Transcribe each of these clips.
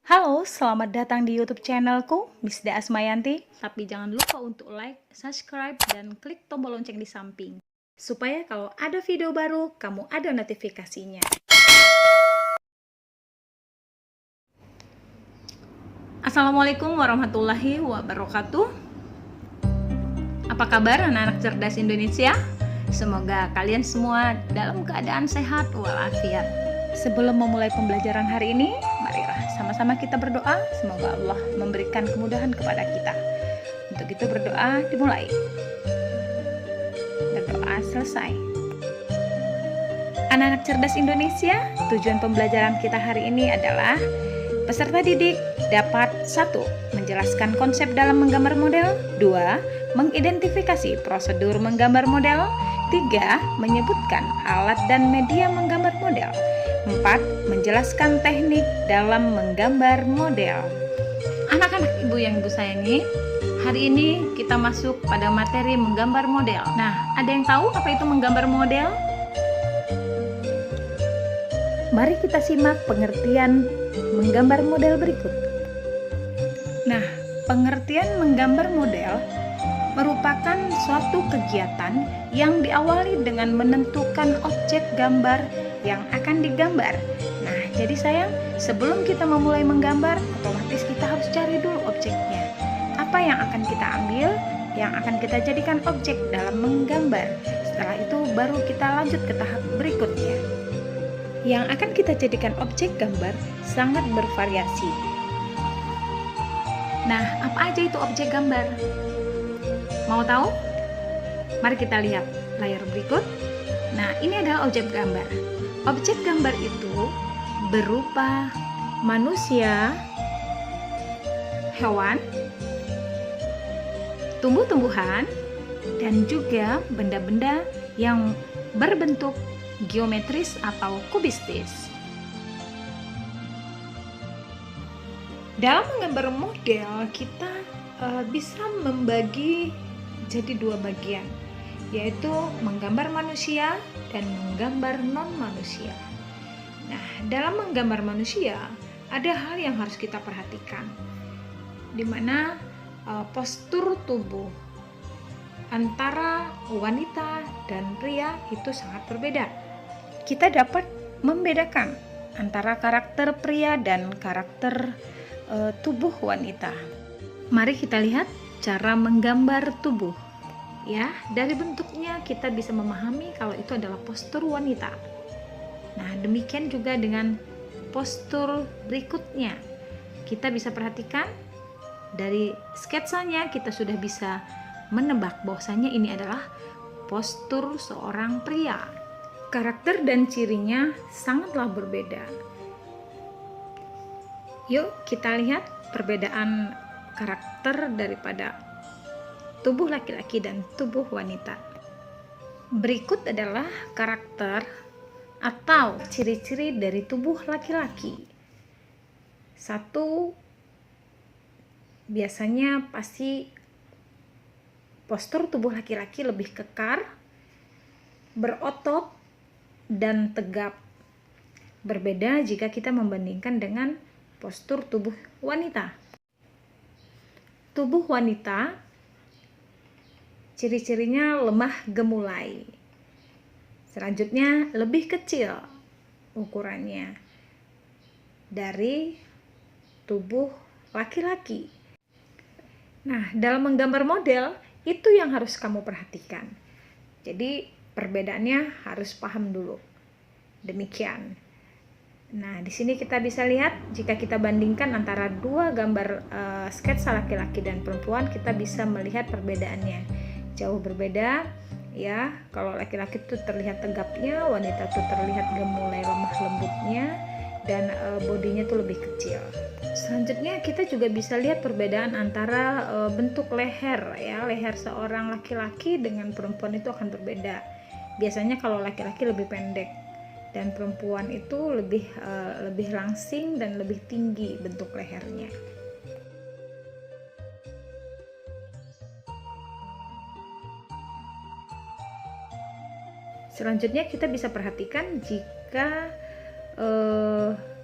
Halo, selamat datang di YouTube channelku, Misda Asmayanti. Tapi jangan lupa untuk like, subscribe, dan klik tombol lonceng di samping. Supaya kalau ada video baru, kamu ada notifikasinya. Assalamualaikum warahmatullahi wabarakatuh. Apa kabar anak-anak cerdas Indonesia? Semoga kalian semua dalam keadaan sehat walafiat. Sebelum memulai pembelajaran hari ini, marilah sama-sama kita berdoa. Semoga Allah memberikan kemudahan kepada kita. Untuk itu berdoa dimulai. Berdoa selesai. Anak-anak cerdas Indonesia, tujuan pembelajaran kita hari ini adalah peserta didik dapat 1. Menjelaskan konsep dalam menggambar model. 2. Mengidentifikasi prosedur menggambar model. 3. Menyebutkan alat dan media menggambar model. 4. Menjelaskan teknik dalam menggambar model. Anak-anak ibu yang ibu sayangi, hari ini kita masuk pada materi menggambar model. Nah, ada yang tahu apa itu menggambar model? Mari kita simak pengertian menggambar model berikut. Nah, pengertian menggambar model merupakan suatu kegiatan yang diawali dengan menentukan objek gambar yang akan digambar. Nah, jadi sayang, sebelum kita memulai menggambar, otomatis kita harus cari dulu objeknya. Apa yang akan kita ambil, yang akan kita jadikan objek dalam menggambar. Setelah itu baru kita lanjut ke tahap berikutnya. Yang akan kita jadikan objek gambar sangat bervariasi. Nah, apa aja itu objek gambar? Mau tahu? Mari kita lihat layar berikut. Nah, ini adalah objek gambar. Objek gambar itu berupa manusia, hewan, tumbuh-tumbuhan, dan juga benda-benda yang berbentuk geometris atau kubistis. Dalam menggambar model, kita bisa membagi jadi 2 bagian, yaitu menggambar manusia dan menggambar non-manusia. Nah, dalam menggambar manusia, ada hal yang harus kita perhatikan, di mana postur tubuh antara wanita dan pria itu sangat berbeda. Kita dapat membedakan antara karakter pria dan karakter tubuh wanita. Mari kita lihat cara menggambar tubuh. Ya, dari bentuknya kita bisa memahami kalau itu adalah postur wanita. Nah, demikian juga dengan postur berikutnya. Kita bisa perhatikan dari sketsanya kita sudah bisa menebak bahwasanya ini adalah postur seorang pria. Karakter dan cirinya sangatlah berbeda. Yuk kita lihat perbedaan karakter daripada tubuh laki-laki dan tubuh wanita. Berikut adalah karakter atau ciri-ciri dari tubuh laki-laki. 1, biasanya pasti postur tubuh laki-laki lebih kekar, berotot, dan tegap. Berbeda jika kita membandingkan dengan postur tubuh wanita. Tubuh wanita ciri-cirinya lemah gemulai. Selanjutnya lebih kecil ukurannya dari tubuh laki-laki. Nah, dalam menggambar model itu yang harus kamu perhatikan. Jadi perbedaannya harus paham dulu. Demikian. Nah, di sini kita bisa lihat jika kita bandingkan antara 2 gambar sketsa laki-laki dan perempuan, kita bisa melihat perbedaannya. Jauh berbeda, ya. Kalau laki-laki itu terlihat tegapnya, wanita itu terlihat gemulai lemah lembutnya, dan bodinya itu lebih kecil. Selanjutnya kita juga bisa lihat perbedaan antara bentuk leher, ya. Leher seorang laki-laki dengan perempuan itu akan berbeda. Biasanya kalau laki-laki lebih pendek dan perempuan itu lebih langsing dan lebih tinggi bentuk lehernya. Selanjutnya kita bisa perhatikan jika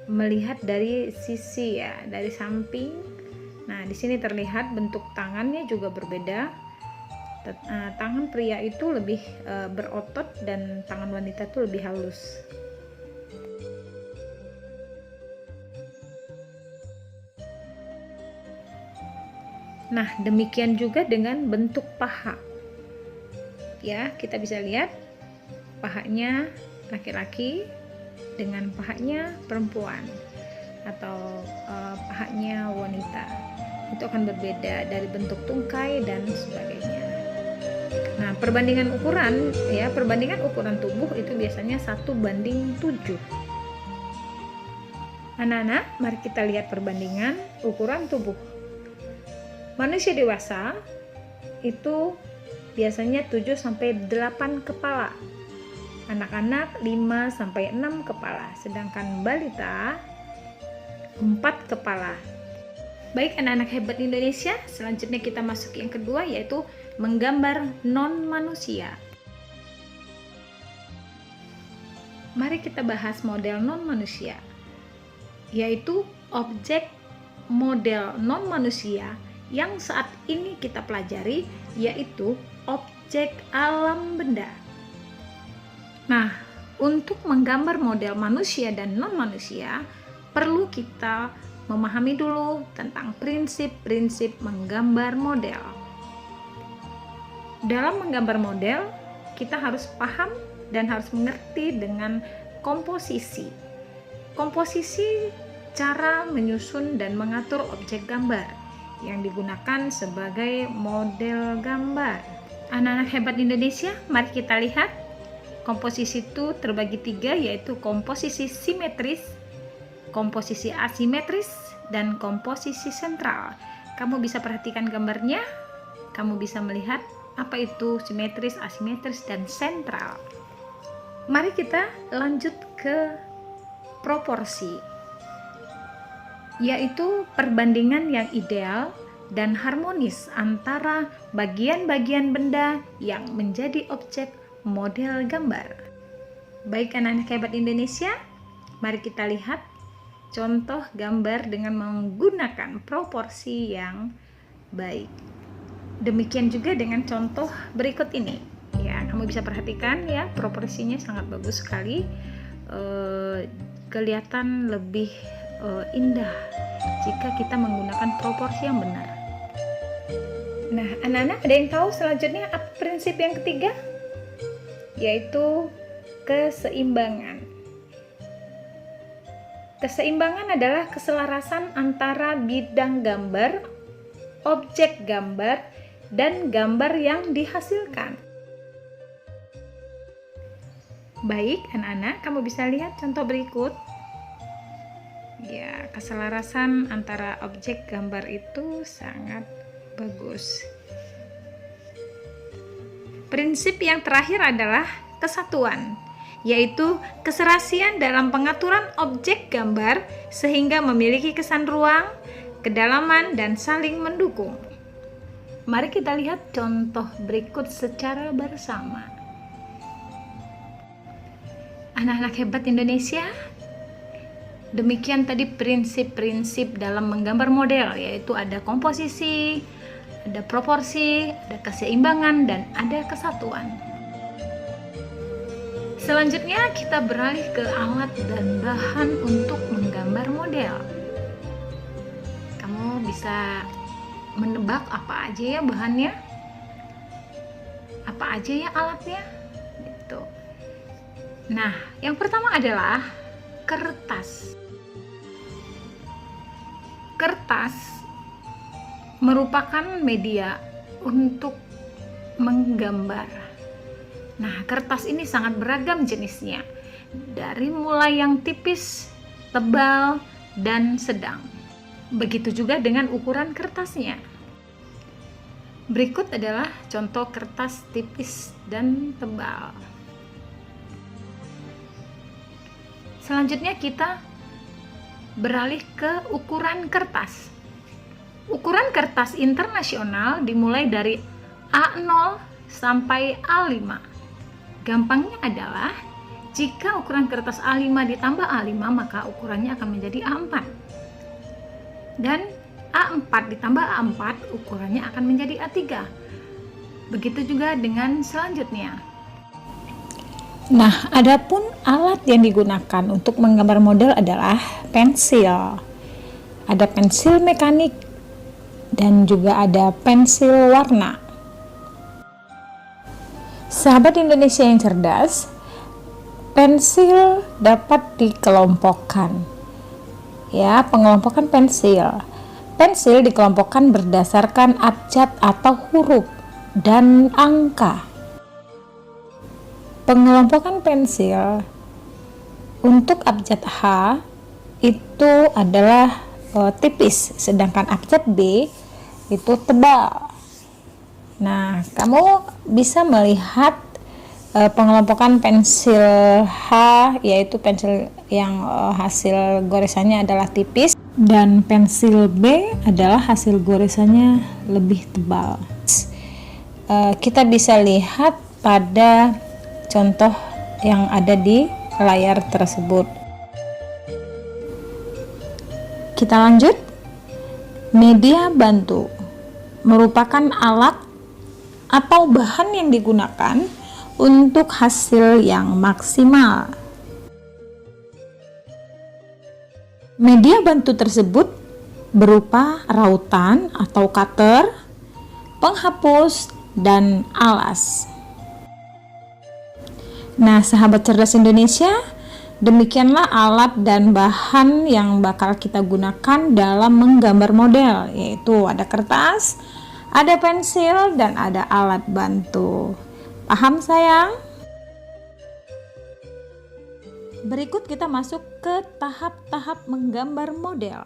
melihat dari sisi ya, dari samping. Nah, di sini terlihat bentuk tangannya juga berbeda. Tangan pria itu lebih berotot dan tangan wanita itu lebih halus. Nah, demikian juga dengan bentuk paha. Ya, kita bisa lihat pahanya laki-laki dengan pahanya perempuan atau pahanya wanita. Itu akan berbeda dari bentuk tungkai dan sebagainya. Nah, perbandingan ukuran tubuh itu biasanya 1:7. Anak-anak, mari kita lihat perbandingan ukuran tubuh. Manusia dewasa itu biasanya 7-8 kepala. Anak-anak 5-6 kepala, sedangkan balita 4 kepala. Baik anak-anak hebat Indonesia, selanjutnya kita masuk yang kedua, yaitu menggambar non-manusia. Mari kita bahas model non-manusia, yaitu objek model non-manusia yang saat ini kita pelajari, yaitu objek alam benda. Nah, untuk menggambar model manusia dan non-manusia, perlu kita memahami dulu tentang prinsip-prinsip menggambar model. Dalam menggambar model, kita harus paham dan harus mengerti dengan komposisi. Komposisi cara menyusun dan mengatur objek gambar yang digunakan sebagai model gambar. Anak-anak hebat Indonesia, mari kita lihat. Komposisi itu terbagi 3, yaitu komposisi simetris, komposisi asimetris, dan komposisi sentral. Kamu bisa perhatikan gambarnya, kamu bisa melihat apa itu simetris, asimetris, dan sentral. Mari kita lanjut ke proporsi, yaitu perbandingan yang ideal dan harmonis antara bagian-bagian benda yang menjadi objek model gambar. Baik anak-anak hebat Indonesia, mari kita lihat contoh gambar dengan menggunakan proporsi yang baik. Demikian juga dengan contoh berikut ini. Ya, kamu bisa perhatikan ya, proporsinya sangat bagus sekali. Kelihatan lebih indah jika kita menggunakan proporsi yang benar. Nah, anak-anak, ada yang tahu selanjutnya apa prinsip yang ketiga? Yaitu keseimbangan. Keseimbangan adalah keselarasan antara bidang gambar, objek gambar, dan gambar yang dihasilkan. Baik, anak-anak, kamu bisa lihat contoh berikut. Ya, keselarasan antara objek gambar itu sangat bagus. Prinsip yang terakhir adalah kesatuan, yaitu keserasian dalam pengaturan objek gambar sehingga memiliki kesan ruang, kedalaman, dan saling mendukung. Mari kita lihat contoh berikut secara bersama. Anak-anak hebat Indonesia, demikian tadi prinsip-prinsip dalam menggambar model, yaitu ada komposisi, ada proporsi, ada keseimbangan, dan ada kesatuan. Selanjutnya kita beralih ke alat dan bahan untuk menggambar model. Kamu bisa menebak apa aja ya bahannya? Apa aja ya alatnya? Gitu. Nah, yang pertama adalah kertas. Kertas merupakan media untuk menggambar. Nah, kertas ini sangat beragam jenisnya, dari mulai yang tipis, tebal, dan sedang. Begitu juga dengan ukuran kertasnya. Berikut adalah contoh kertas tipis dan tebal. Selanjutnya kita beralih ke ukuran kertas. Ukuran kertas internasional dimulai dari A0 sampai A5. Gampangnya adalah Jika ukuran kertas A5 ditambah A5, maka ukurannya akan menjadi A4. Dan A4 ditambah A4, ukurannya akan menjadi A3. Begitu juga dengan selanjutnya. Nah, adapun alat yang digunakan untuk menggambar model adalah pensil. Ada pensil mekanik dan juga ada pensil warna. Sahabat Indonesia yang cerdas, pensil dapat dikelompokkan. Ya, pengelompokan pensil. Pensil dikelompokkan berdasarkan abjad atau huruf dan angka. Pengelompokan pensil untuk abjad H itu adalah tipis, sedangkan abjad B itu tebal. Nah, kamu bisa melihat pengelompokan pensil H, yaitu pensil yang hasil goresannya adalah tipis, dan pensil B adalah hasil goresannya lebih tebal. Kita bisa lihat pada contoh yang ada di layar tersebut. Kita lanjut. Media bantu merupakan alat atau bahan yang digunakan untuk hasil yang maksimal. Media bantu tersebut berupa rautan atau cutter, penghapus, dan alas. Nah, sahabat cerdas Indonesia, demikianlah alat dan bahan yang bakal kita gunakan dalam menggambar model, yaitu ada kertas, ada pensil, dan ada alat bantu. Paham sayang? Berikut kita masuk ke tahap-tahap menggambar model.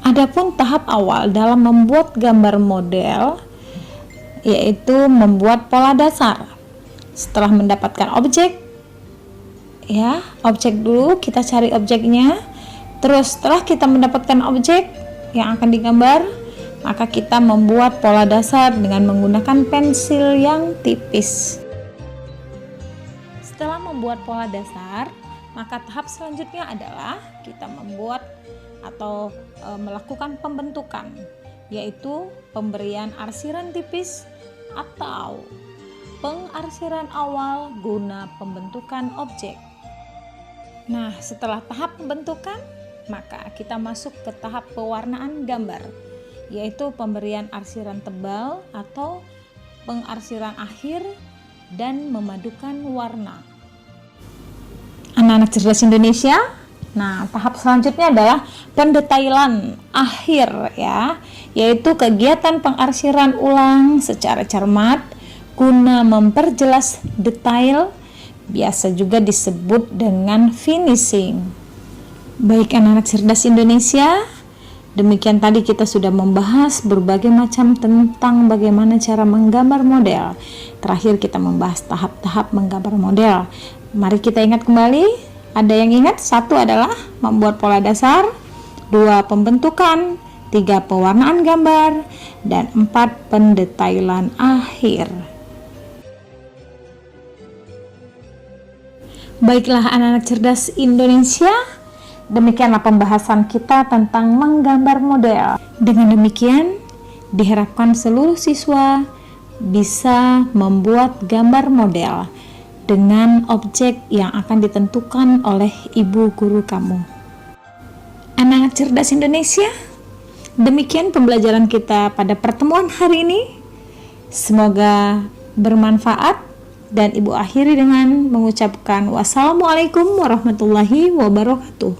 Adapun tahap awal dalam membuat gambar model yaitu membuat pola dasar. Setelah mendapatkan objek, ya, objek dulu kita cari objeknya. Terus setelah kita mendapatkan objek yang akan digambar, maka kita membuat pola dasar dengan menggunakan pensil yang tipis. Setelah membuat pola dasar, maka tahap selanjutnya adalah kita membuat atau melakukan pembentukan, yaitu pemberian arsiran tipis atau pengarsiran awal guna pembentukan objek. Nah, setelah tahap pembentukan, maka kita masuk ke tahap pewarnaan gambar, yaitu pemberian arsiran tebal atau pengarsiran akhir dan memadukan warna. Anak-anak cerdas Indonesia, nah tahap selanjutnya adalah pendetailan akhir, ya, yaitu kegiatan pengarsiran ulang secara cermat guna memperjelas detail, biasa juga disebut dengan finishing. Baik anak-anak cerdas Indonesia, demikian tadi kita sudah membahas berbagai macam tentang bagaimana cara menggambar model. Terakhir kita membahas tahap-tahap menggambar model. Mari kita ingat kembali. Ada yang ingat? 1 adalah membuat pola dasar, 2 pembentukan, 3 pewarnaan gambar, dan 4 pendetailan akhir. Baiklah anak-anak cerdas Indonesia, demikianlah pembahasan kita tentang menggambar model. Dengan demikian, diharapkan seluruh siswa bisa membuat gambar model dengan objek yang akan ditentukan oleh ibu guru kamu. Anak-anak cerdas Indonesia, demikian pembelajaran kita pada pertemuan hari ini. Semoga bermanfaat, dan ibu akhiri dengan mengucapkan wassalamualaikum warahmatullahi wabarakatuh.